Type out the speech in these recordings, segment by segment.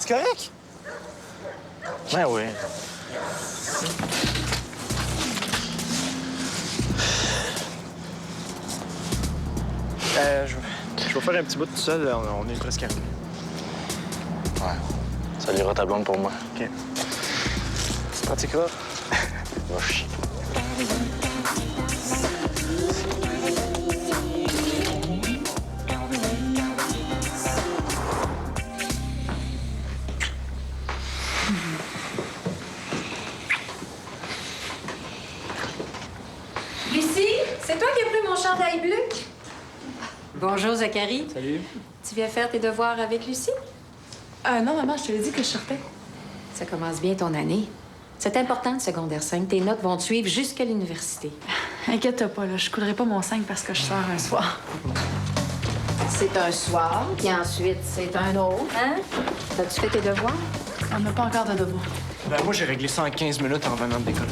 C'est correct? Ben oui. Je vais faire un petit bout tout seul. On est presque arrivé. Ouais. Ça lira ta blonde pour moi. OK. Tu pratiqueras? Va chier. Lucie, c'est toi qui as pris mon chandail bleu? Bonjour, Zachary. Salut. Tu viens faire tes devoirs avec Lucie? Non, maman, je te l'ai dit que je sortais. Ça commence bien ton année. C'est important, le secondaire 5. Tes notes vont te suivre jusqu'à l'université. Inquiète-toi pas, là. Je coulerai pas mon 5 parce que je sors un soir. C'est un soir, puis ensuite, c'est un autre. Hein? As-tu fait tes devoirs? On n'a pas encore de devoir. Ben moi, j'ai réglé ça en 15 minutes en revenant de l'école.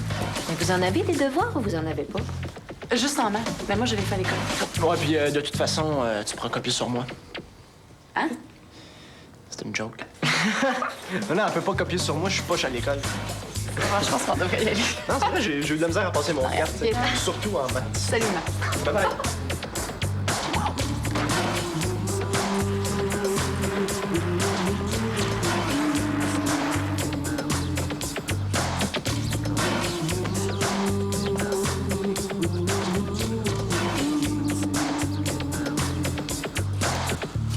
Mais vous en avez des devoirs ou vous en avez pas? Juste en maths. Mais moi, je l'ai fait à l'école. Ouais, puis de toute façon, tu pourras copier sur moi. Hein? C'est une joke. Non, elle peut pas copier sur moi, je suis poche à l'école. Je pense qu'on devrait y aller. Non, c'est vrai, j'ai eu de la misère à passer mon carte. ok. Surtout en maths. Salut, maman. Bye-bye.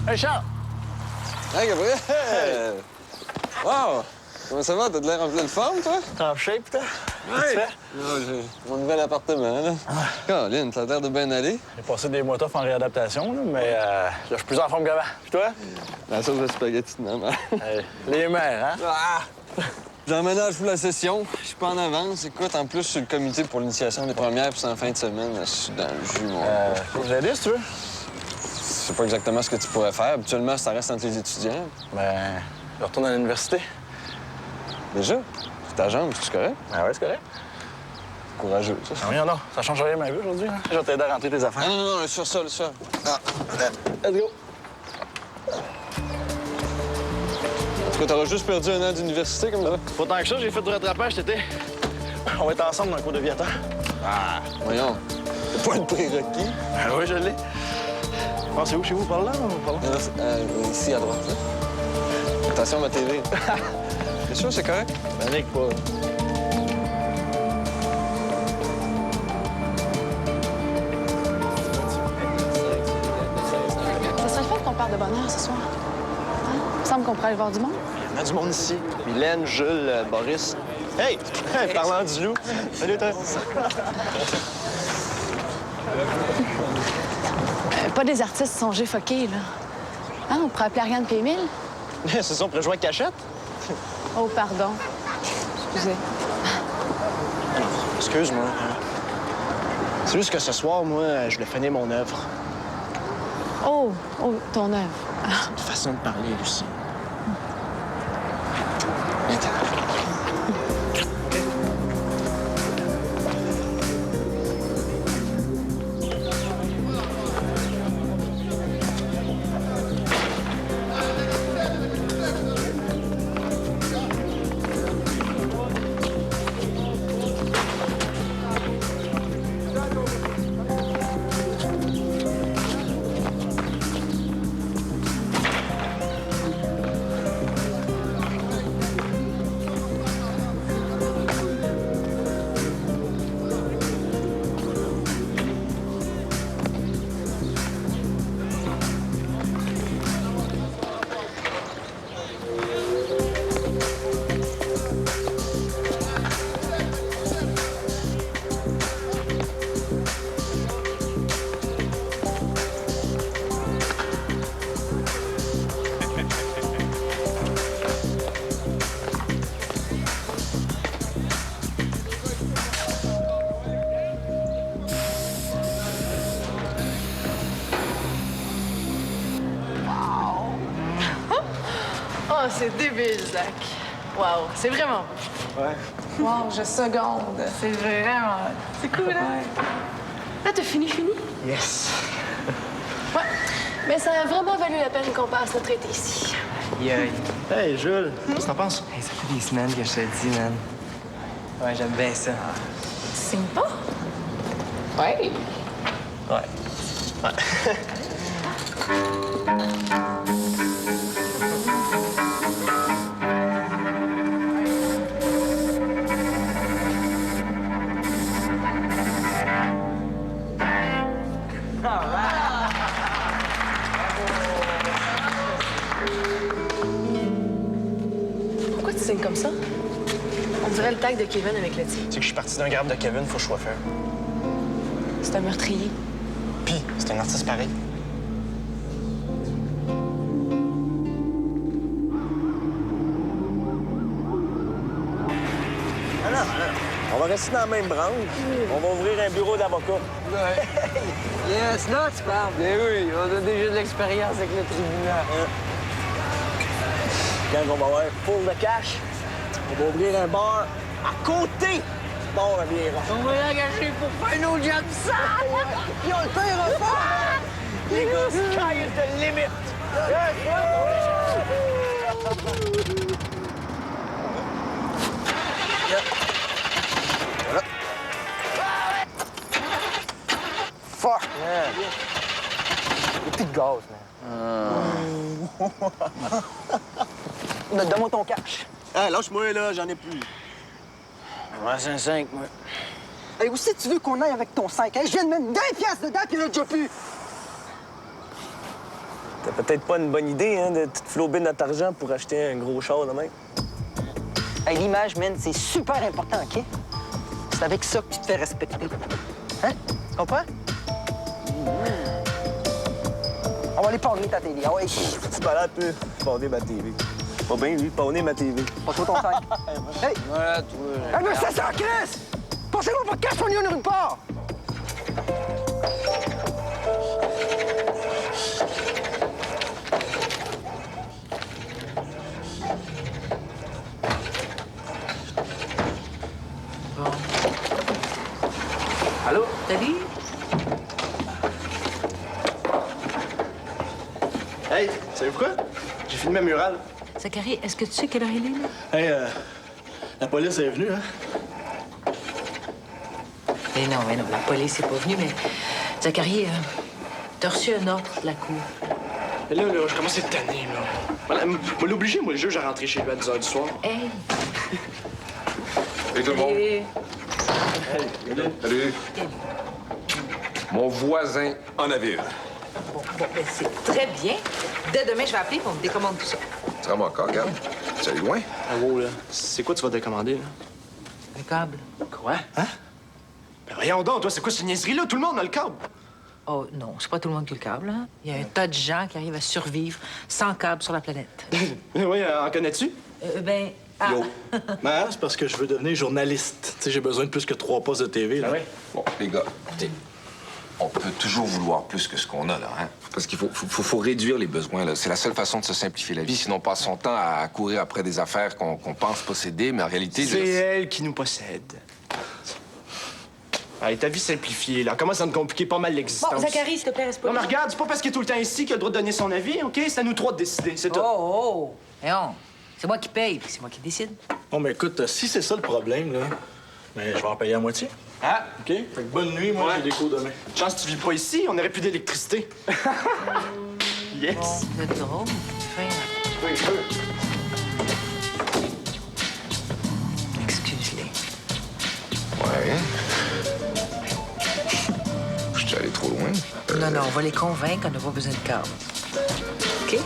Hey, Charles! Hey, Gabriel! Wow! Comment ça va? T'as de l'air en pleine forme, toi? T'es en shape, toi? Ouais! J'ai mon nouvel appartement, là. Caroline, t'as l'air de bien aller. J'ai passé des mois tough en réadaptation, là, mais là, je suis plus en forme qu'avant. Puis toi? La sauce de spaghetti de maman. Les mères, hein? Ah! J'emménage pour la session. Je suis pas en avance. Écoute, en plus, je suis le comité pour l'initiation des premières, puis c'est en fin de semaine. Je suis dans le jus, mon... Faut que j'aide, si tu veux? Je sais pas exactement ce que tu pourrais faire. Habituellement, ça reste entre les étudiants. Ben, je retourne à l'université. Déjà? C'est ta jambe, c'est correct? Ah ouais, c'est correct. Courageux, ça. Ah, rien, non. Ça change rien ma vie aujourd'hui. Hein? Je vais t'aider à rentrer tes affaires. Non, sur ça, sur ça. Ah. Let's go. En tout cas, t'auras juste perdu un an d'université, comme ça. Pas tant que ça, j'ai fait du rattrapage cet été. On va être ensemble dans le cours de viateur. Ah, voyons. T'as pas le prérequis? Ah oui, je l'ai. Ah, c'est où chez vous? Par là ou par là? Ici, à droite, là. Attention, ma TV. T'es sûr, c'est correct? Panique pas. Ça serait le fun qu'on parle de bonheur ce soir. Hein? Il me semble qu'on pourrait aller voir du monde. Il y en a du monde ici. Mylène, Jules, Boris. Hey! Hey, parlant du loup. Salut, toi. Pas des artistes songés fuckés, là. Hein? On pourrait appeler Ariane et Émile? C'est ça, on pourrait jouer à cachette? Oh, pardon. Excusez. Excuse-moi. C'est juste que ce soir, moi, je voulais finir mon œuvre. Oh, ton œuvre. C'est une façon de parler, Lucie. Viens-t'en. Oh, c'est débile, Zach. Wow, c'est vraiment beau. Ouais. Wow, je seconde. C'est vraiment... C'est cool, hein? Là, t'as fini? Yes. Ouais. Mais ça a vraiment valu la peine qu'on passe notre été ici. Aïe, aïe. Hey, Jules, qu'est-ce que t'en penses? Hey, ça fait des semaines que je te le dis, man. Ouais, j'aime bien ça. Tu signes pas? Ouais. Ouais. Pourquoi tu signes comme ça? On dirait le tag de Kevin avec le tien. Tu sais que je suis parti d'un grave de Kevin, faut que je sois faire. C'est un meurtrier. Pis, c'est un artiste pareil. On va rester dans la même branche. On va ouvrir un bureau d'avocat. Yes, là, tu parles. Ben oui, on a déjà de l'expérience avec le tribunal. Quand on va avoir full de cash, on va ouvrir un bar à côté du bar à Viera. On va l'engager pour faire nos jobs sales. Puis on le paiera pas. Les gars, sky is the limit! Fuck, man. Des petits gaz, man. Donne-moi ton cash. Ah, lâche-moi, là, j'en ai plus. Ouais, c'est un 5, moi. Hey, où c'est que tu veux qu'on aille avec ton 5? Hey, je viens de mettre 20 piastres dedans, puis il en a déjà plus. T'as peut-être pas une bonne idée, hein, de tout flouber notre argent pour acheter un gros char de même. Hey, l'image, man, c'est super important, OK? C'est avec ça que tu te fais respecter. Hein? Tu comprends? On va aller pawner ta télé. Ah ouais. Tu malade, peu. Pawner ma TV. Pas bien, lui, pawner ma TV. Passe-moi ton 5. Hey! Voilà, toi. Hey, mais c'est ça, Chris! Passez-moi pas de cash, on y en a une part! Allô? Salut. Hey, savez-vous quoi? J'ai filmé un mural. Zachary, est-ce que tu sais quelle heure il est, là? Hey, la police est venue, hein? Mais non, la police n'est pas venue, mais... Zachary, t'as reçu un ordre de la cour. Mais là, je commence à être tanné, là. Voilà, moi, l'obligé, moi, le juge, à rentrer chez lui à 10 h du soir. Hey! Salut tout le monde. Salut. Mon voisin en a vu une. Bon, ben, c'est très bien. Dès demain, je vais appeler pour me décommander tout ça. Tu vraiment encore, regarde. Tu allé loin? Ah, wow, là. C'est quoi tu vas te commander, là? Un câble. Quoi? Hein? Ben voyons donc, toi, c'est quoi cette niaiserie-là? Tout le monde a le câble. Oh non, c'est pas tout le monde qui a le câble, hein? Il y a un tas de gens qui arrivent à survivre sans câble sur la planète. Oui, en connais-tu? Ben... Ah. Yo. Ben, c'est parce que je veux devenir journaliste. Tu sais, j'ai besoin de plus que 3 postes de TV, là. Ah ouais? Bon, les gars, écoutez, on peut toujours vouloir plus que ce qu'on a, là, hein? Parce qu'il faut réduire les besoins, là. C'est la seule façon de se simplifier la vie. Sinon, on passe son temps à courir après des affaires qu'on pense posséder, mais en réalité... C'est elle qui nous possède. Allez, ta vie simplifiée, là. Commence à me compliquer pas mal l'existence. Bon, Zachary, s'il te plaît, reste pas Non, mais là. regarde, c'est pas parce qu'il est tout le temps ici qu'il a le droit de donner son avis, OK? C'est à nous trois de décider, c'est tout. Oh! Voyons, c'est moi qui paye, puis c'est moi qui décide. Bon, mais écoute, si c'est ça le problème, là, ben, je vais en payer à moitié. Ah! OK? Fait que bonne nuit, moi, Ouais. j'ai des cours demain. Chance que tu vis pas ici, on aurait plus d'électricité. Yes! Bon, vous êtes drôle, fin. Excuse-les. Ouais. Je suis allé trop loin. Non, on va les convaincre qu'on n'a pas besoin de câble. OK?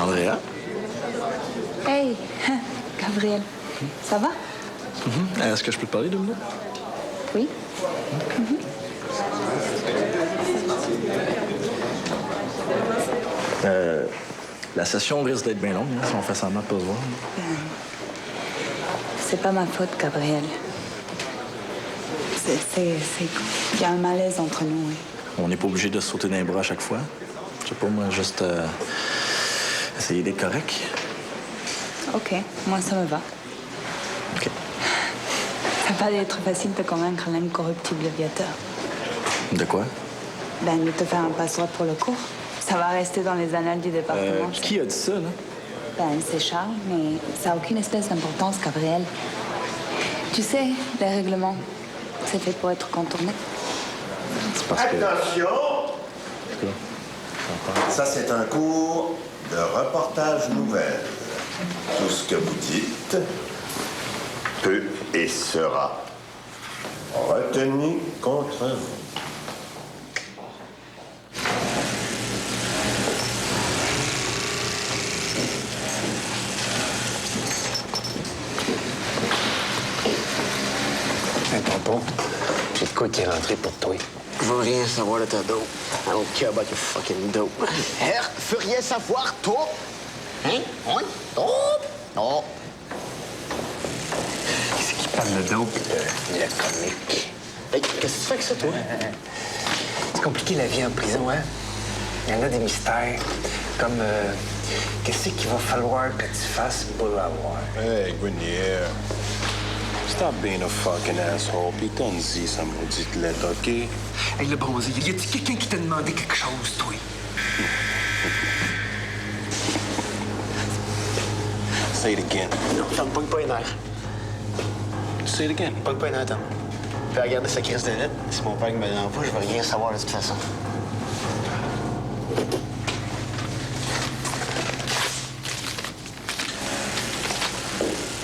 Andrea? Hey, Gabriel, ça va? Est-ce que je peux te parler 2 minutes? Oui. La session risque d'être bien longue, hein, si on fait semblant de pas se voir. C'est pas ma faute, Gabriel. Il y a un malaise entre nous, oui. On n'est pas obligé de se sauter dans les bras à chaque fois. Je sais pas, moi, juste essayer d'être correct. OK, moi, ça me va. OK. Ça va pas être facile de convaincre l'incorruptible aviateur. De quoi? Ben, de te faire un passeport pour le cours. Ça va rester dans les annales du département. Qui a dit ça, là? Ben, c'est Charles, mais ça n'a aucune espèce d'importance, Gabriel. Tu sais, les règlements, c'est fait pour être contourné. C'est parce que... Attention! Ça, c'est un cours de reportage nouvelle. Tout ce que vous dites peut et sera retenu contre vous. Hey, tonton, j'ai de quoi qui est rentré pour toi. Je veux rien savoir de ta dope. I don't care about your fucking dope. Herr, veux rien savoir, toi? Hein? Oui? Oh? Non. Qu'est-ce qui parle de dope? Le comique. Hey, qu'est-ce que tu fais avec ça, toi? C'est compliqué la vie en prison, hein? Il y en a des mystères. Comme, qu'est-ce qu'il va falloir que tu fasses pour l'avoir? Hey, Grenier. Stop being a fucking asshole. Puis donne-y sa maudite lettre, OK? Hey, le bronzé, y a-t-il quelqu'un qui t'a demandé quelque chose, toi? Say it again. Non, ça me pogne pas les nerfs. Say it again. Pogne pas les nerfs, Tom. Fais regarder sa crise de lettre. Si mon père me l'envoie, je vais rien savoir de toute façon.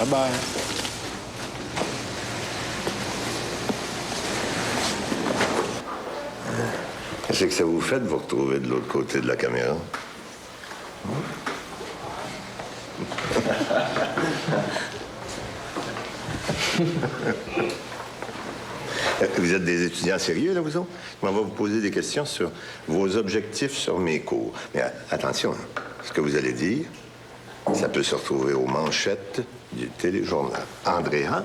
Bye-bye. Qu'est-ce que ça vous fait de vous retrouver de l'autre côté de la caméra? Vous êtes des étudiants sérieux, là, vous autres? On va vous poser des questions sur vos objectifs sur mes cours. Mais attention, hein, ce que vous allez dire, ça peut se retrouver aux manchettes du téléjournal. Andrea?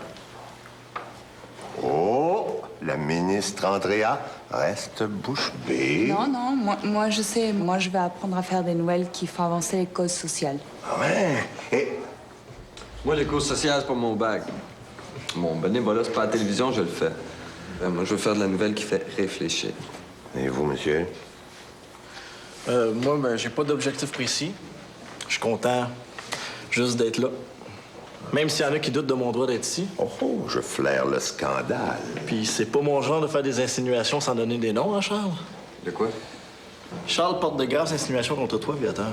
Oh, la ministre Andrea reste bouche bée. Non, moi, je sais. Moi, je vais apprendre à faire des nouvelles qui font avancer les causes sociales. Ah ouais? Et Moi, les causes sociales, c'est pas mon bag. Mon bénévolat, c'est pas la télévision, je le fais. Moi, je veux faire de la nouvelle qui fait réfléchir. Et vous, monsieur? Moi, ben, j'ai pas d'objectif précis. Je suis content juste d'être là. Même s'il y en a qui doutent de mon droit d'être ici. Oh, je flaire le scandale. Puis c'est pas mon genre de faire des insinuations sans donner des noms, hein, Charles? De quoi? Charles porte de graves insinuations contre toi, Viateur.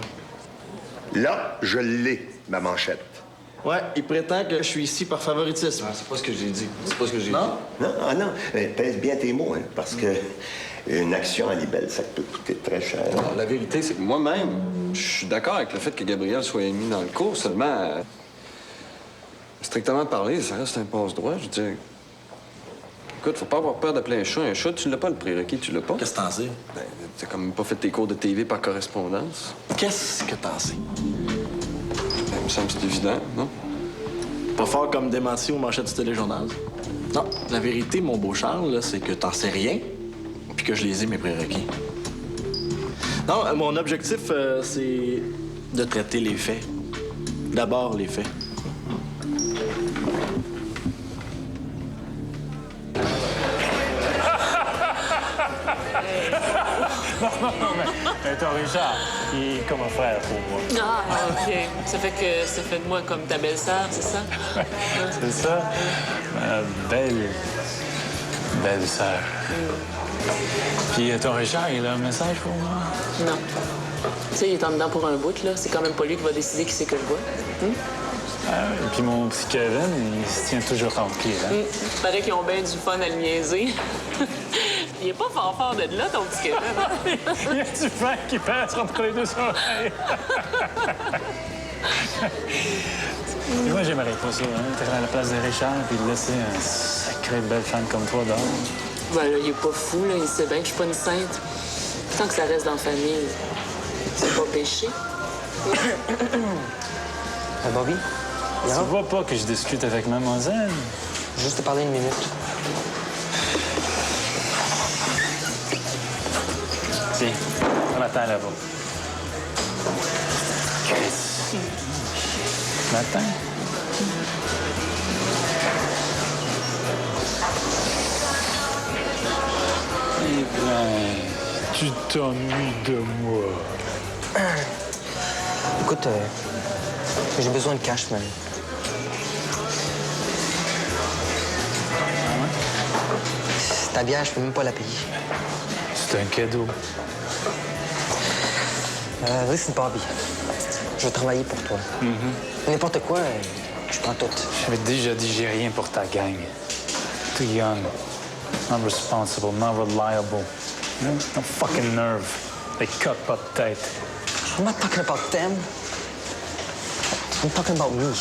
Là, je l'ai, ma manchette. Ouais, il prétend que je suis ici par favoritisme. Ah, c'est pas ce que j'ai dit. C'est pas ce que j'ai dit. Non? Non, non. Pèse bien tes mots, hein, parce que une action à libelle, ça peut coûter très cher. Non, la vérité, c'est que moi-même, je suis d'accord avec le fait que Gabriel soit mis dans le cours, seulement... strictement parlé, ça reste un passe-droit, je veux dire. Écoute, faut pas avoir peur d'appeler un chat, tu l'as pas, le prérequis, tu l'as pas. Qu'est-ce que t'en sais? Ben, t'as comme pas fait tes cours de TV par correspondance. Qu'est-ce que t'en sais? Ben, il me semble que c'est évident, non? Pas fort comme démenti aux manchettes du téléjournal. Non, la vérité, mon beau Charles, là, c'est que t'en sais rien, puis que je les ai, mes prérequis. Non, mon objectif, c'est de traiter les faits. D'abord, les faits. Non, mais ton Richard, il est comme un frère pour moi. Ah, OK. Ça fait de moi comme ta belle-sœur, c'est ça? C'est ça. Ma belle sœur. Puis ton Richard, il a un message pour moi? Non. Tu sais, il est en dedans pour un bout, là. C'est quand même pas lui qui va décider qui c'est que je vois. Ah, et puis mon petit Kevin, il se tient toujours tranquille, hein? Il paraît qu'ils ont bien du fun à le niaiser. Il est pas fort de là, ton petit Kevin. Hein? Il y a du vent qui passe entre les deux oreilles. Et moi, j'aimerais pas ça, hein? Être à la place de Richard puis de laisser un sacré belle femme comme toi dehors. Ben là, il est pas fou, là. Il sait bien que je suis pas une sainte. Tant que ça reste dans la famille, c'est pas péché. Bobby? Tu vois pas que je discute avec mademoiselle? Juste te parler une minute. Tiens, on attend là-bas. Chris. M'attends. Eh bien, tu t'ennuies de moi. Écoute, j'ai besoin de cash, man. Ta bière, je peux même pas la payer. C'est un cadeau. Listen, Bobby. Je vais travailler pour toi. N'importe quoi, je prends tout. J'avais déjà dit j'ai rien pour ta gang. Too young, not responsible, not reliable. No fucking nerve. They cut pas de tête. I'm not talking about them. I'm talking about me.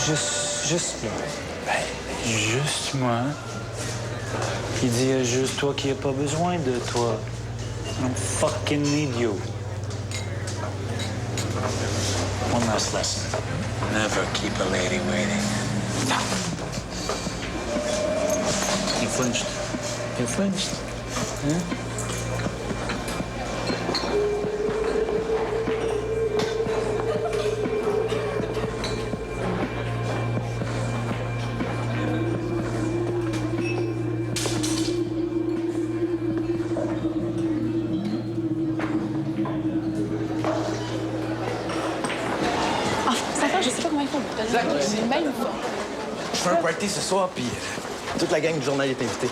Juste moi. Ben, juste moi. Il dit juste toi qui n'as pas besoin de toi. I don't fucking need you. One last lesson. Never keep a lady waiting. You flinched. You flinched. Huh? Je sais pas comment il faut pour te dire. C'est même pas. Je fais un party ce soir, puis toute la gang du journal est invitée.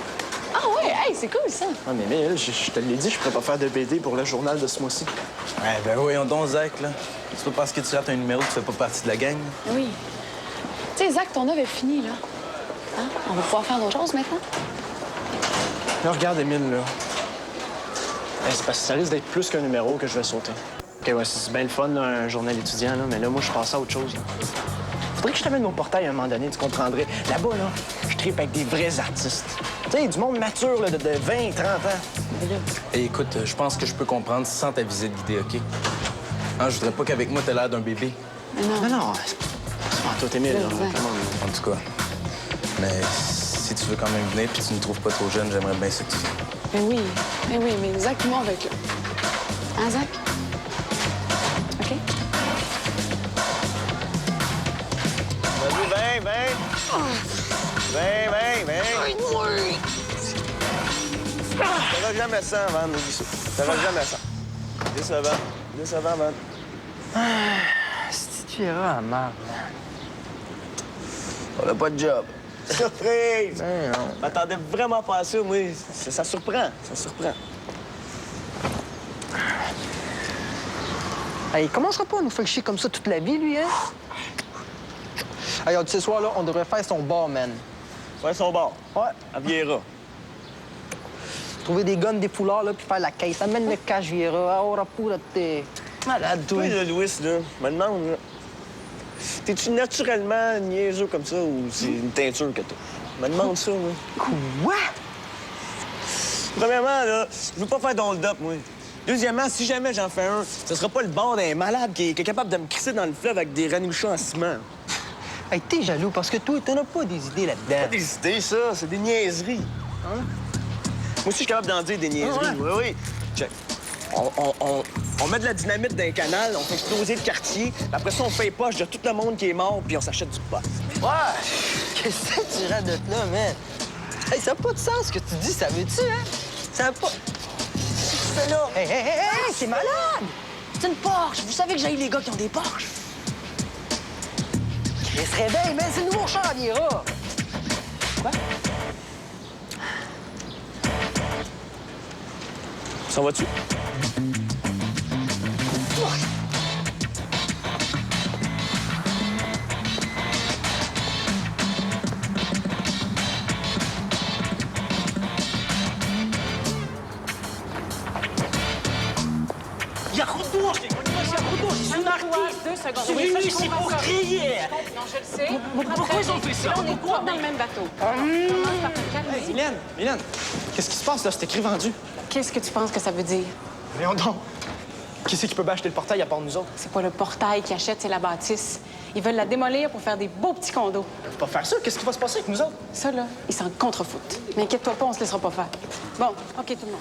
Ah ouais, hey, c'est cool ça. Ah, mais je te l'ai dit, je pourrais pas faire de BD pour le journal de ce mois-ci. Ouais, ben voyons donc, Zach, là. C'est pas parce que tu rates un numéro que tu fais pas partie de la gang. Oui. Tu sais, Zach, ton œuvre est finie, là. Hein? On va pouvoir faire d'autres choses maintenant? Là, regarde, Émile, là. C'est parce que ça risque d'être plus qu'un numéro que je vais sauter. OK, ouais, c'est bien le fun, là, un journal étudiant, là, mais là, moi, je passe à autre chose, là. Faudrait que je t'amène mon portail à un moment donné, tu comprendrais. Là-bas, là, je tripe avec des vrais artistes. Tu sais, du monde mature, là, de 20, 30 ans. Et écoute, je pense que je peux comprendre sans ta visite guidée, OK? Hein, je voudrais pas qu'avec moi, t'aies l'air d'un bébé. Non, c'est pas toi, Émile, là. En tout cas. Mais si tu veux quand même venir puis tu ne trouves pas trop jeune, j'aimerais bien ça que tu viennes. Mais oui, mais Zach et moi, on va être là. Hein, Zach? OK? Vas-y, ben. Ça va jamais ça, Van, oublie ça. Ça va jamais ça. Décevant, Van. Si tu iras à marre, On n'a pas de job. Surprise! Ben non. Je m'attendais vraiment pas à ça, moi. Ça surprend. Hey, il commencera pas à nous faire chier comme ça toute la vie, lui, hein? Hey, ce soir-là, on devrait faire son bar, man. Ouais, son bar. Ouais, à Vieira. Trouver des guns, des foulards, là, puis faire la caisse. Amène le cash, Vieira. Ahora pura, t'es malade, toi. Toi, là, Louis, là, me demande, là, t'es-tu naturellement niaiseux comme ça ou c'est une teinture que t'as? Me demande ça, moi. Quoi? Premièrement, là, je veux pas faire hold-up, moi. Deuxièmement, si jamais j'en fais un, ce sera pas le bord d'un malade qui est capable de me crisser dans le fleuve avec des ranouchons en ciment. Hey, t'es jaloux parce que toi, t'en as pas des idées là-dedans. Pas des idées, ça. C'est des niaiseries. Hein? Moi aussi, je suis capable d'en dire des niaiseries. Ah Oui. Check. On met de la dynamite dans un canal, on fait exploser le quartier. Après ça, on fait les poches de tout le monde qui est mort, puis on s'achète du pot. Ouais! Qu'est-ce que tu rates de là, man? Hey, ça n'a pas de sens ce que tu dis, ça veut-tu, hein? Ça n'a pas... Qu'est-ce que tu fais là? Hey, c'est malade! C'est une Porsche! Vous savez que j'ai les gars qui ont des Porsches? Mais se réveille, man! C'est le nouveau char à Vieira! Quoi? S'en va-tu? Y'a je suis un artiste. 2 secondes. Je suis venu ici pour crier. Non, je le sais. Pourquoi ils ont fait ça? On est tous dans le même bateau. Commence par te calmer. Mylène, qu'est-ce qui se passe, là? C'est écrit vendu. Qu'est-ce que tu penses que ça veut dire? Voyons donc. Qui c'est qui peut bien acheter le portail à part nous autres? C'est pas le portail qui achète, c'est la bâtisse. Ils veulent la démolir pour faire des beaux petits condos. Ils peuvent pas faire ça. Qu'est-ce qui va se passer avec nous autres? Ça, là, ils s'en contrefoutent. Mais inquiète-toi pas, on se laissera pas faire. Bon, OK, tout le monde.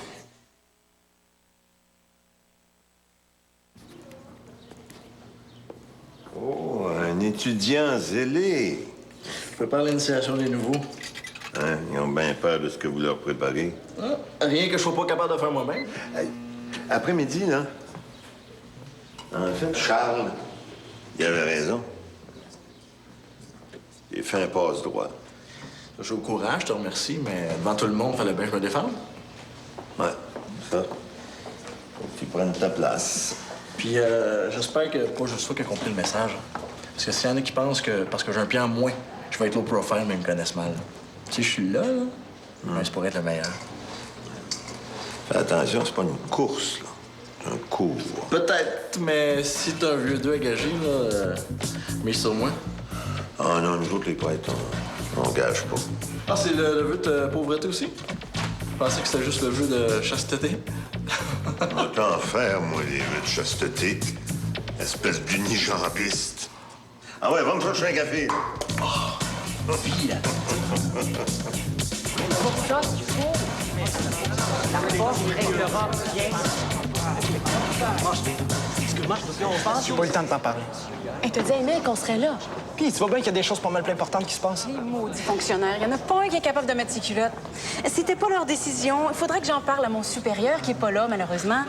Oh, un étudiant zélé. Je prépare l'initiation des nouveaux. Hein? Ils ont bien peur de ce que vous leur préparez. Ah, rien que je sois pas capable de faire moi-même. Hey, après-midi, là. En fait, Charles, il avait raison. Il fait un passe-droit. Je suis au courant, je te remercie, mais devant tout le monde, fallait bien que je me défende. Ouais, ça. Faut que tu prennes ta place. Puis j'espère que pas juste toi qui as compris le message. Parce que s'il y en a qui pensent que parce que j'ai un pied en moins, je vais être low profile, mais ils me connaissent mal. Tu sais, je suis là, mais c'est pour être le meilleur. Fais attention, c'est pas une course, là. C'est un cours. Peut-être, mais si t'as un vieux deux à gager, là, mise sur moi. Ah non, nous autres, les prêtres, on gage pas. Ah, c'est le vœu de pauvreté aussi? Je pensais que c'était juste le vœu de chasteté. Autant faire, moi, les vœux de chasteté. Espèce d'unijambiste. Ah ouais, va me chercher un café. Oh, vie, là. La force réglera bien. Excuse-moi, on pense. J'ai pas eu le temps de t'en parler. Elle te dit, Emile, qu'on serait là. Puis, tu vois bien qu'il y a des choses pas mal plus importantes qui se passent. Les maudits fonctionnaires. Il y en a pas un qui est capable de mettre ses culottes. C'était pas leur décision. Il faudrait que j'en parle à mon supérieur qui est pas là, malheureusement.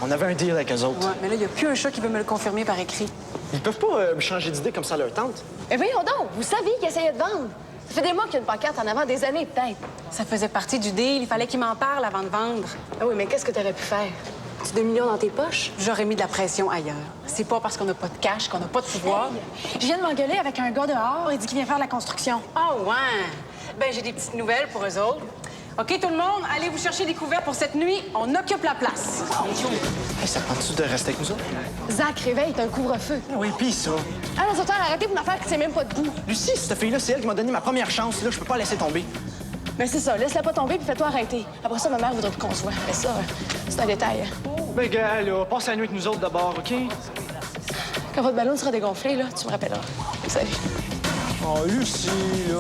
On avait un deal avec eux autres. Ouais, mais là, il y a plus un chat qui veut me le confirmer par écrit. Ils peuvent pas me changer d'idée comme ça à leur tante. Mais voyons donc, vous saviez qu'ils essayaient de vendre. Ça fait des mois qu'il y a une pancarte en avant, des années peut-être. Ça faisait partie du deal. Il fallait qu'il m'en parle avant de vendre. Ah oui, mais qu'est-ce que t'aurais pu faire? Tu 2 millions dans tes poches? J'aurais mis de la pression ailleurs. C'est pas parce qu'on n'a pas de cash qu'on n'a pas de pouvoir. Je viens de m'engueuler avec un gars dehors. Il dit qu'il vient faire de la construction. Oh, ouais. Ben, j'ai des petites nouvelles pour eux autres. OK, tout le monde, allez vous chercher des couverts pour cette nuit. On occupe la place. Hey, ça prend-tu de rester avec nous autres? Zach, réveille, t'as un couvre-feu. Oui, pis ça. Ah, les auteurs, arrêtez pour une affaire qui tient même pas debout. Lucie, cette fille-là, c'est elle qui m'a donné ma première chance. Là, je peux pas la laisser tomber. Mais c'est ça, laisse-la pas tomber puis fais-toi arrêter. Après ça, ma mère voudrait plus qu'on se voit. Mais ça, c'est un détail. Ben, gars, là, passe la nuit avec nous autres d'abord, OK? Quand votre ballon sera dégonflé, là, tu me rappelleras. Salut. Oh, Lucie, là.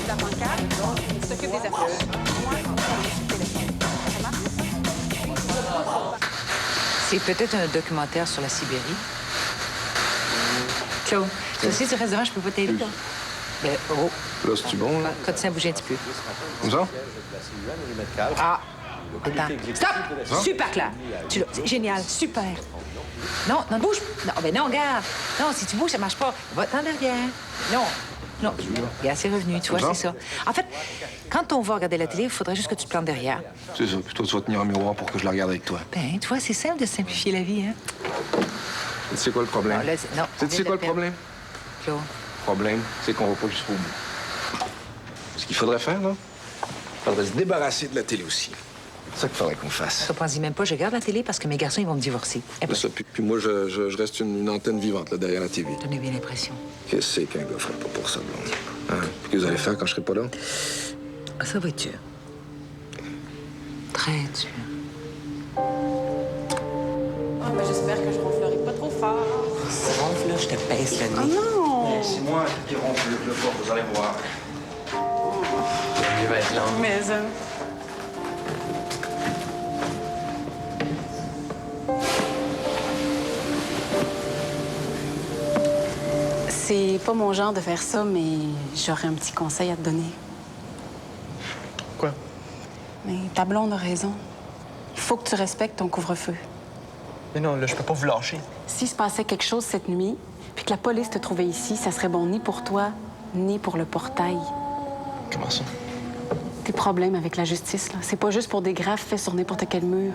La pancarte, on s'occupe des affaires. C'est peut-être un documentaire sur la Sibérie. Claude, toi aussi, tu restes devant, je peux pas t'aider. Mais, oh. Là, c'est-tu bon, là? Continue à bouger un petit peu. Comme ça? Ah! Attends. Stop! Super clair. Tu l'as. C'est génial. Super. Non, non, bouge. Non, ben non, regarde. Non, si tu bouges, ça marche pas. Va-t'en derrière. Non. Non. Regarde, c'est revenu, tu vois, c'est ça. En fait, quand on va regarder la télé, il faudrait juste que tu te plantes derrière. C'est ça. Puis toi, tu vas tenir un miroir pour que je la regarde avec toi. Ben, tu vois, c'est simple de simplifier la vie, hein? Tu sais quoi le problème? Non, là, non. Tu sais quoi le problème? Claude. Le problème, c'est qu'on va pas jusqu'au bout. Ce qu'il faudrait faire, là, il faudrait se débarrasser de la télé aussi. C'est ça qu'il faudrait qu'on fasse. Ça, pense-y même pas, je regarde la télé parce que mes garçons, ils vont me divorcer. C'est ça. Puis moi, je reste une antenne vivante, là, derrière la TV. J'en ai bien l'impression. Qu'est-ce qu'un gars ferait pas pour ça, blonde? Hein? Puis que vous allez faire quand je serai pas là? Ah, ça va être dur. Très dur. Ah, ben, j'espère que je ronflerai pas trop fort. Ça ronfle, là, je te baisse la nuit. Oh non! C'est moi qui ronfle le plus fort, vous allez voir. Il va être long. Mais, c'est pas mon genre de faire ça, mais j'aurais un petit conseil à te donner. Quoi? Mais ta blonde a raison. Il faut que tu respectes ton couvre-feu. Mais non, là, je peux pas vous lâcher. S'il se passait quelque chose cette nuit, puis que la police te trouvait ici, ça serait bon ni pour toi, ni pour le portail. Comment ça? Tes problèmes avec la justice, là, c'est pas juste pour des graves faits sur n'importe quel mur.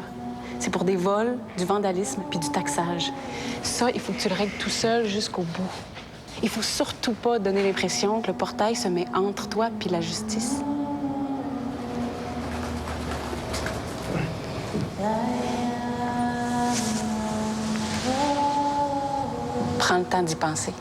C'est pour des vols, du vandalisme puis du taxage. Ça, il faut que tu le règles tout seul jusqu'au bout. Il faut surtout pas donner l'impression que le portail se met entre toi puis la justice. Prends le temps d'y penser.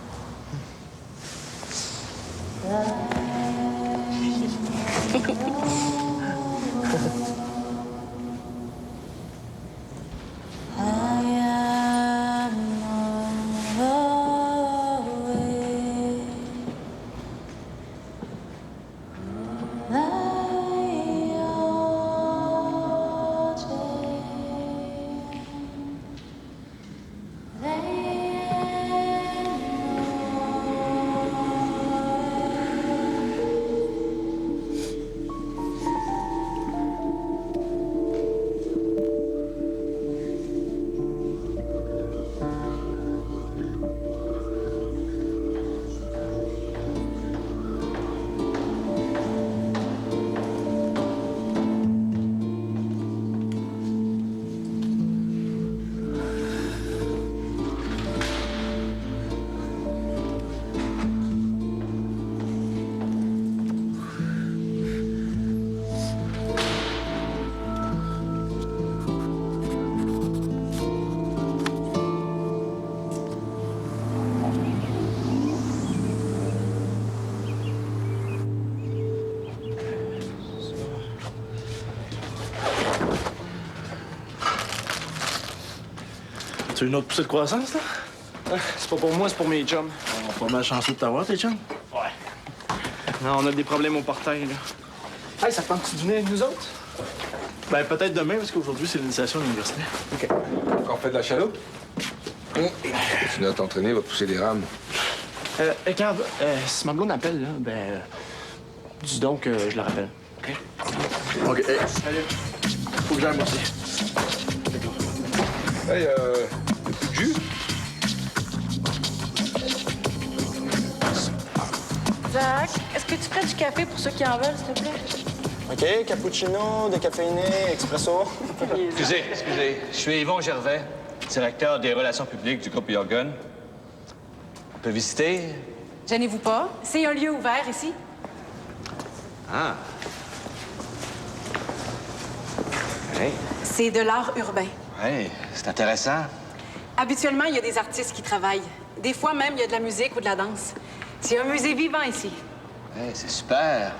Tu veux une autre poussée de croissance, là? C'est pas pour moi, c'est pour mes chums. On est pas mal chanceux de t'avoir, tes chums. Ouais. Non, on a des problèmes au portail, là. Hey, ça te tente que tu dînes avec nous autres? Ben, peut-être demain, parce qu'aujourd'hui, c'est l'initiation à l'université. OK. Encore fait de la chaloupe? Tu dois t'entraîner, va pousser des rames. Regarde, si ma blonde appelle, là, ben... dis donc que je la rappelle, OK? OK, hey. Salut. Faut que j'aille, moi aussi. Hey, plus de jus? Zach, est-ce que tu ferais du café pour ceux qui en veulent, s'il te plaît? OK, cappuccino, décaféiné, expresso. Excusez. Je suis Yvon Gervais, directeur des relations publiques du groupe Jorgen. On peut visiter? Gênez-vous pas. C'est un lieu ouvert ici. Ah. Hey. C'est de l'art urbain. Hey, c'est intéressant. Habituellement, il y a des artistes qui travaillent. Des fois même, il y a de la musique ou de la danse. C'est un musée vivant ici. Hey, c'est super.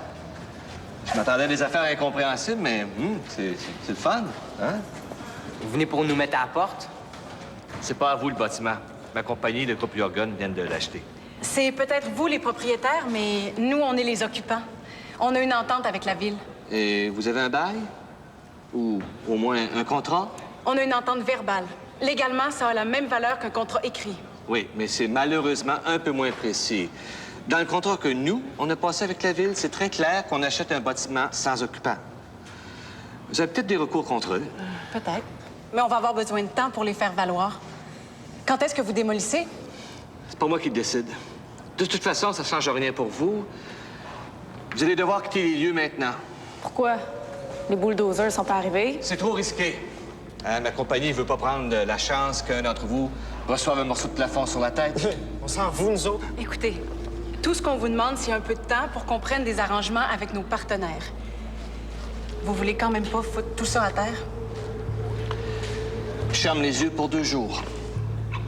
Je m'attendais à des affaires incompréhensibles, mais c'est le fun, hein? Vous venez pour nous mettre à la porte? C'est pas à vous, le bâtiment. Ma compagnie, le groupe Jorgen, vient de l'acheter. C'est peut-être vous les propriétaires, mais nous, on est les occupants. On a une entente avec la ville. Et vous avez un bail? Ou au moins un contrat? On a une entente verbale. Légalement, ça a la même valeur qu'un contrat écrit. Oui, mais c'est malheureusement un peu moins précis. Dans le contrat que nous, on a passé avec la ville, c'est très clair qu'on achète un bâtiment sans occupant. Vous avez peut-être des recours contre eux. Peut-être. Mais on va avoir besoin de temps pour les faire valoir. Quand est-ce que vous démolissez? C'est pas moi qui le décide. De toute façon, ça change rien pour vous. Vous allez devoir quitter les lieux maintenant. Pourquoi? Les bulldozers sont pas arrivés? C'est trop risqué. Ma compagnie veut pas prendre la chance qu'un d'entre vous reçoive un morceau de plafond sur la tête. On s'en fout, nous autres. Écoutez, tout ce qu'on vous demande, c'est un peu de temps pour qu'on prenne des arrangements avec nos partenaires. Vous voulez quand même pas foutre tout ça à terre? Je ferme les yeux pour 2 jours.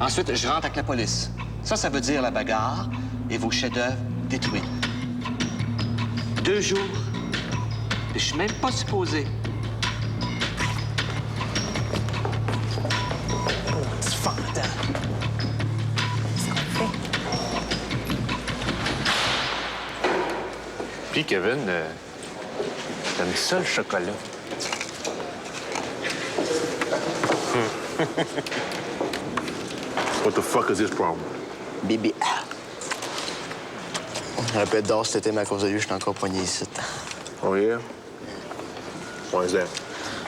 Ensuite, je rentre avec la police. Ça veut dire la bagarre et vos chefs-d'œuvre détruits. 2 jours. Et je suis même pas supposé. C'est fendant. Puis, Kevin, t'aimes ça, le chocolat? What the fuck is this problem? Bibi. J'aurais pu être dehors cet été, mais à cause de lui, je suis encore poigné ici. Oh, yeah? Why is that?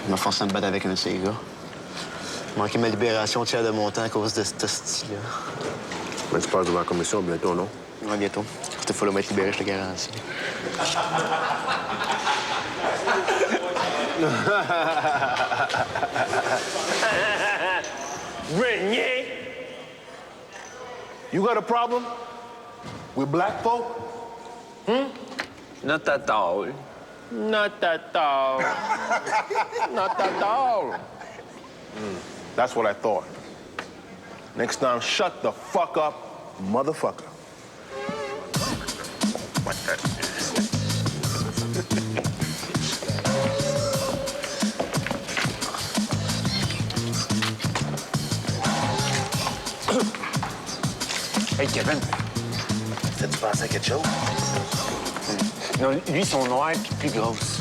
Il m'a forcé à me battre avec un de ces gars. J'ai manqué ma libération au tiers de mon temps à cause de ce style-là. Mais tu passes devant la commission bientôt, non? Ouais, bientôt. Cette fois-là, m'être libéré, je te garantis. Renier! You got a problem with black folk? Not at all. Not at all. Not at all. That's what I thought. Next time, shut the fuck up, motherfucker. Hey, Kevin. T'as-tu pensé à quelque chose? Non, lui, ils sont noirs puis plus grosses.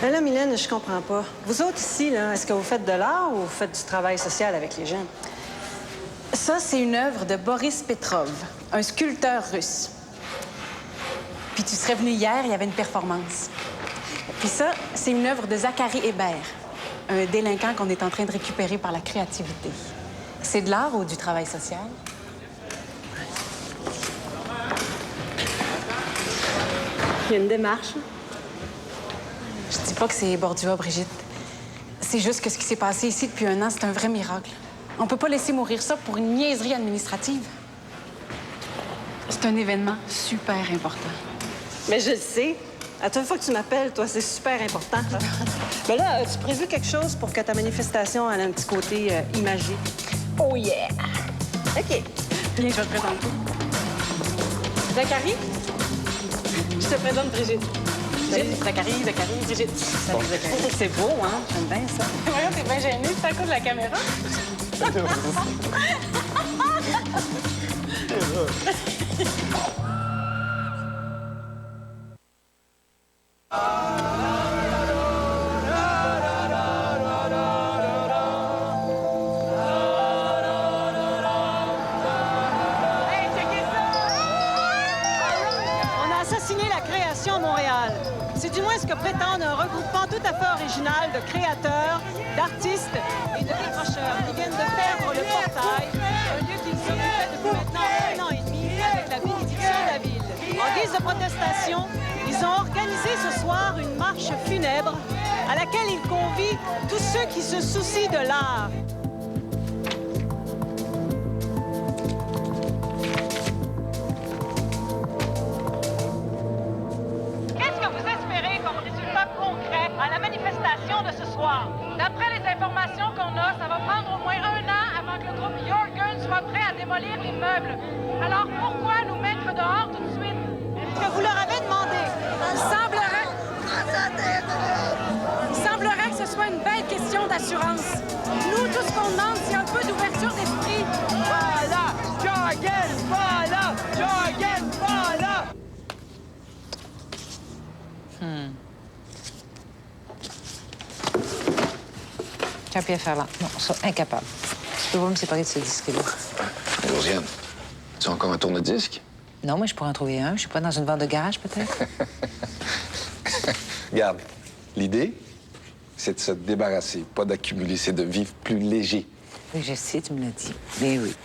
Ben là, Mylène, je comprends pas. Vous autres ici, là, est-ce que vous faites de l'art ou vous faites du travail social avec les jeunes? Ça, c'est une œuvre de Boris Petrov, un sculpteur russe. Puis tu serais venu hier, il y avait une performance. Puis ça, c'est une œuvre de Zachary Hébert, un délinquant qu'on est en train de récupérer par la créativité. C'est de l'art ou du travail social? Il y a une démarche. Je dis pas que c'est Bordua, Brigitte. C'est juste que ce qui s'est passé ici depuis 1 an, c'est un vrai miracle. On peut pas laisser mourir ça pour une niaiserie administrative. C'est un événement super important. Mais je le sais. À toute fois que tu m'appelles, toi, c'est super important. Mais là, as-tu prévu quelque chose pour que ta manifestation ait un petit côté imagé? Oh yeah! OK. Viens, je vais te présenter. Zachary? Je te présente Brigitte. Salut, Zachary, Brigitte. Salut, Zachary. C'est beau, hein? J'aime bien ça. Voyons, t'es bien gêné, c'est à cause de la caméra? On a assassiné la création à Montréal. C'est du moins ce que prétendent un regroupement tout à fait original de créateurs, d'artistes et de décrocheurs qui viennent de perdre le portail, un lieu qu'ils occupaient depuis maintenant 1 an et demi avec la bénédiction de la ville. En guise de protestation, ils ont organisé ce soir une marche funèbre à laquelle ils convient tous ceux qui se soucient de l'art. Qu'est-ce que vous espérez comme résultat concret à la manifestation de ce soir? D'après les informations qu'on a, ça va prendre au moins 1 an avant que le groupe Jorgen soit prêt à démolir l'immeuble. Alors pourquoi nous mettre dehors tout de suite? Est-ce que vous leur avez demandé? Il semblerait que ce soit une belle question d'assurance. Nous, tout ce qu'on demande, c'est un peu d'ouverture d'esprit. Voilà! Jorgen, voilà! Jorgen, voilà! Jean-Pierre Ferland. Non, ça, incapable. Je peux pas me séparer de ce disque-là. Josiane, tu as encore un tourne-disque? Non, moi, je pourrais en trouver un. Je suis pas dans une vente de garage, peut-être? Regarde, l'idée, c'est de se débarrasser, pas d'accumuler, c'est de vivre plus léger. Oui, je sais, tu me l'as dit. Mais oui.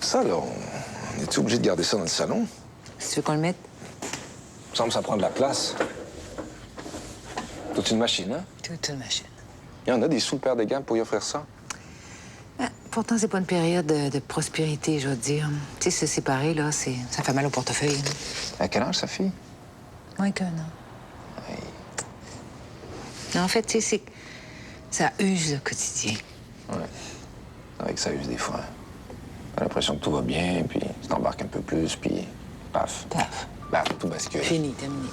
Ça, là, on est-tu obligé de garder ça dans le salon? Si tu veux qu'on le mette? Il me semble que ça prend de la place. Toute une machine, hein? Toute une machine. Il y en a des sous paires de gammes pour y offrir ça. Ben, pourtant, c'est pas une période de prospérité, je veux dire. Tu sais, se séparer, là, ça fait mal au portefeuille. À quel âge, sa fille? Moins qu'1 an. Oui. Non, en fait, tu sais, ça use le quotidien. Ouais. C'est vrai que ça use des fois. T'as l'impression que tout va bien, puis tu t'embarques un peu plus, puis paf. Paf. Paf, tout bascule. Fini, terminé.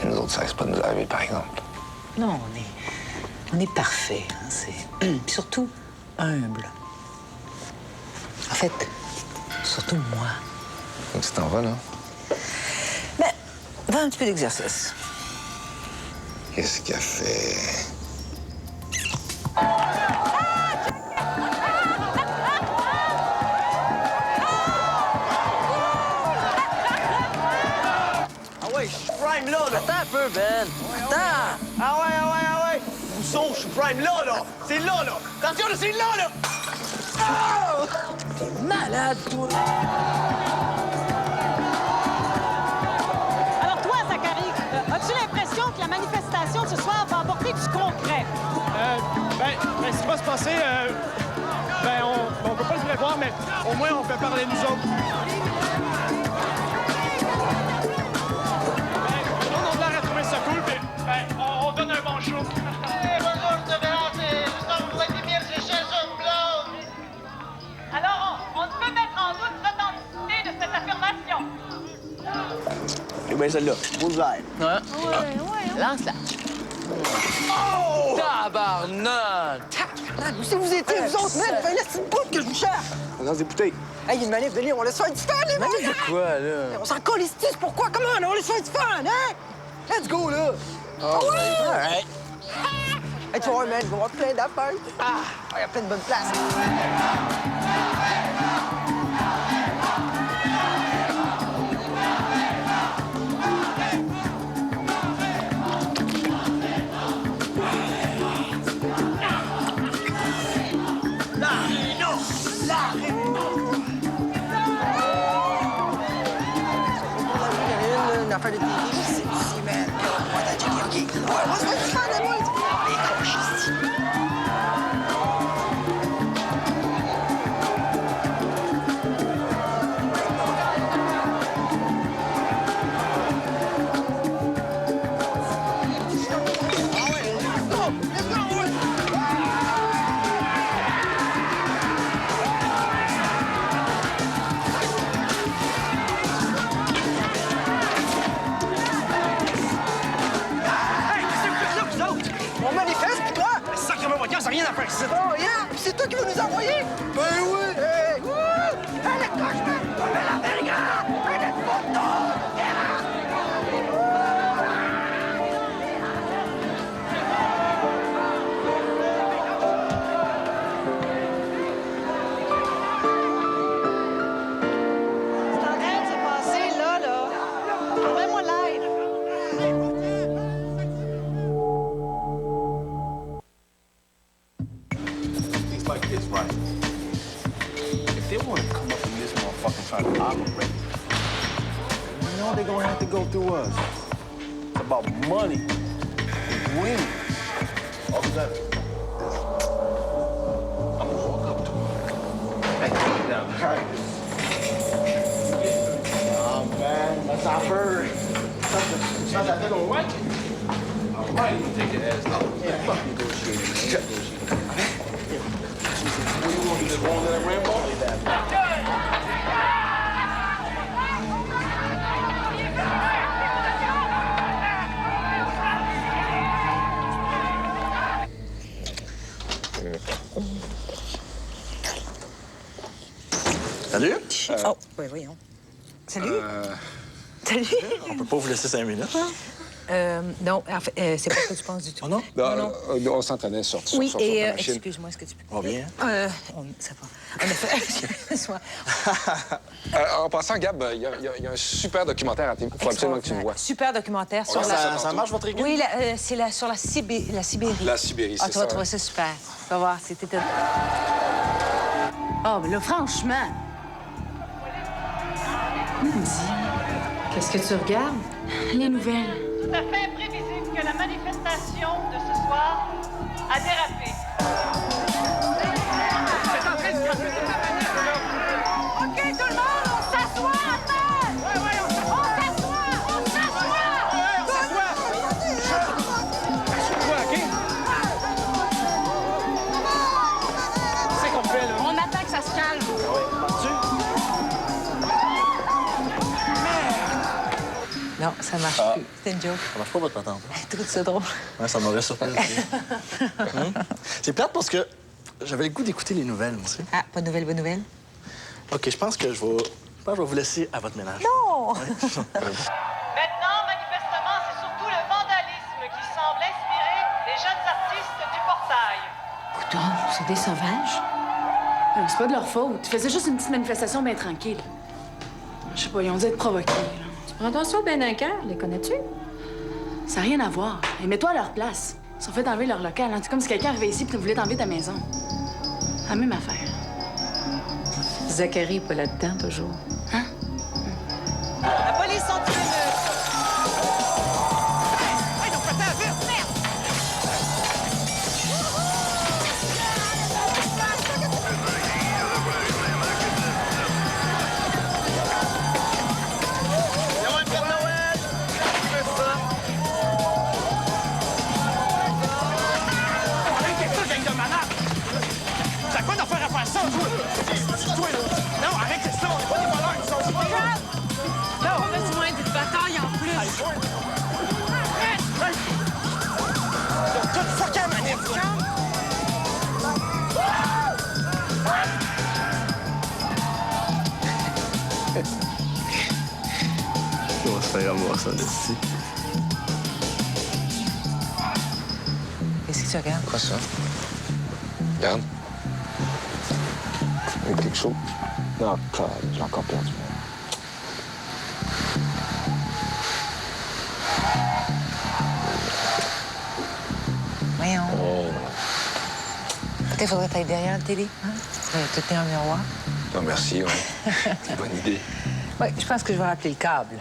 Et nous autres, ça risque pas de nous arriver, par exemple. Non, on est parfait. Hein, puis surtout humble. En fait, surtout moi. Donc tu t'en vas, là? Ben, va un petit peu d'exercice. Qu'est-ce qu'il a fait? Ah ouais, je suis prime là! Attends un peu, Ben. Attends! Ah ouais! Mousson, je suis prime là! C'est là! Attention, là, c'est là! Ah! T'es malade, toi! Alors toi, Zachary, as-tu l'impression que la manifestation de ce soir va apporter du concret? Ben, ce qui va se passer, on peut pas le prévoir, mais au moins, on peut parler nous autres. On a l'air à trouver ça cool, puis on donne un bon show. Alors, on ne peut mettre en doute l'authenticité de cette affirmation. Eh bien, celle-là, bullseye. Ouais. Lance-la. Oh! Tabarnak! Tabarnak! Où c'est que vous étiez, vous autres, man? Laisse une boute que je vous cherche! Lance des bouteilles. Hey, une manif de lit, on laisse faire du fun, les Manif boys, de hein? quoi, là? On s'en calisse-tu, pourquoi? Comment? On laisse faire du fun, hein? Let's go, là! Oh, oui! all right. Hey, tu vas voir, man, il va y avoir plein d'affaires. Il y a plein de bonnes places. Une affaire de TV, c'est ici, man. On va checker, OK? Ouais, on va se faire du fun, les boys! Les croches, ici. rien à faire ici. Oh, yeah! Puis c'est toi qui veux nous envoyer? Ben oui! Hey! Wouh! Hey, le cochon! Mais la brigade! Hey, des photos! C'est en train de se passer, là. Envoie-moi l'aide. Things like this, right? If they want to come up in this motherfucker trying to operate, you know they're gonna have to go through us. It's about money, winning. Officer, I'm gonna walk up to him. Hey, get down. Oh, man, that's our bird. It's not that they don't like it. All right, you take your ass out. Yeah, fuck negotiating, man. What do you want to do, just roll that Rambo? Salut? Oh, oui, voyons. Salut? Salut? On peut pas vous laisser 5 minutes, hein? Non, en fait, c'est pas ce que tu penses du tout. Oh non? Non. On s'entraînait sur Oui, sur et la machine. excuse-moi, est-ce que tu peux... On va bien? Ça va. On a fait... Soit... En passant, Gab, il y a un super documentaire à TV. Il faut absolument que tu le vois. Super documentaire sur Ça marche, votre équipe? Oui, c'est sur la Sibérie. La Sibérie, c'est Tu vas ça. trouver ça super. Tu vas voir, c'était... Oh, mais là, franchement. Qu'est-ce que tu regardes? Les nouvelles. Tout à fait imprévisible que la manifestation de ce soir a dérapé. C'est en train de frapper toute la manif, là. OK, tout le monde, on s'assoit en tête! Ouais, on s'assoit! On s'assoit! Assois-toi, OK? C'est qu'on fait, là. On attend que ça se calme. Non, ça marche plus. C'était une joke. Ça marche pas, votre patente. Je trouve ça drôle. Ouais, ça m'aurait surpris aussi. C'est plate parce que j'avais le goût d'écouter les nouvelles, moi aussi. Ah, bonne nouvelle. OK, je pense que je vais vous laisser à votre ménage. Non! Maintenant, manifestement, c'est surtout le vandalisme qui semble inspirer les jeunes artistes du portail. Putain, c'est des sauvages. C'est pas de leur faute. Tu faisais juste une petite manifestation bien tranquille. Je sais pas, ils ont dû être provoqués, là. Prends-toi ça bien un cœur, les connais-tu? Ça n'a rien à voir. Et mets-toi à leur place. Ils sont fait enlever leur local. Hein. C'est comme si quelqu'un arrivait ici et voulait t'enlever ta maison. La même affaire. Zachary est pas là-dedans, toujours. Hein? La police en tue une... Hey, ils ont pété la vitre! Merde! Non, arrêtez ça! On n'est pas des voleurs, ils sont voleurs! Là, on a du moins d'une bataille en plus! Ils ont tout fucké la manif, là! On va se faire avoir ça d'ici. Qu'est-ce que tu regardes? Quoi, ça? Regarde. Avec quelque chose. Non, j'ai encore perdu. Voyons. Peut-être qu'il faudrait être derrière la télé, hein? Te tenir un miroir. Non, merci, ouais. C'est une bonne idée. Oui, je pense que je vais rappeler le câble.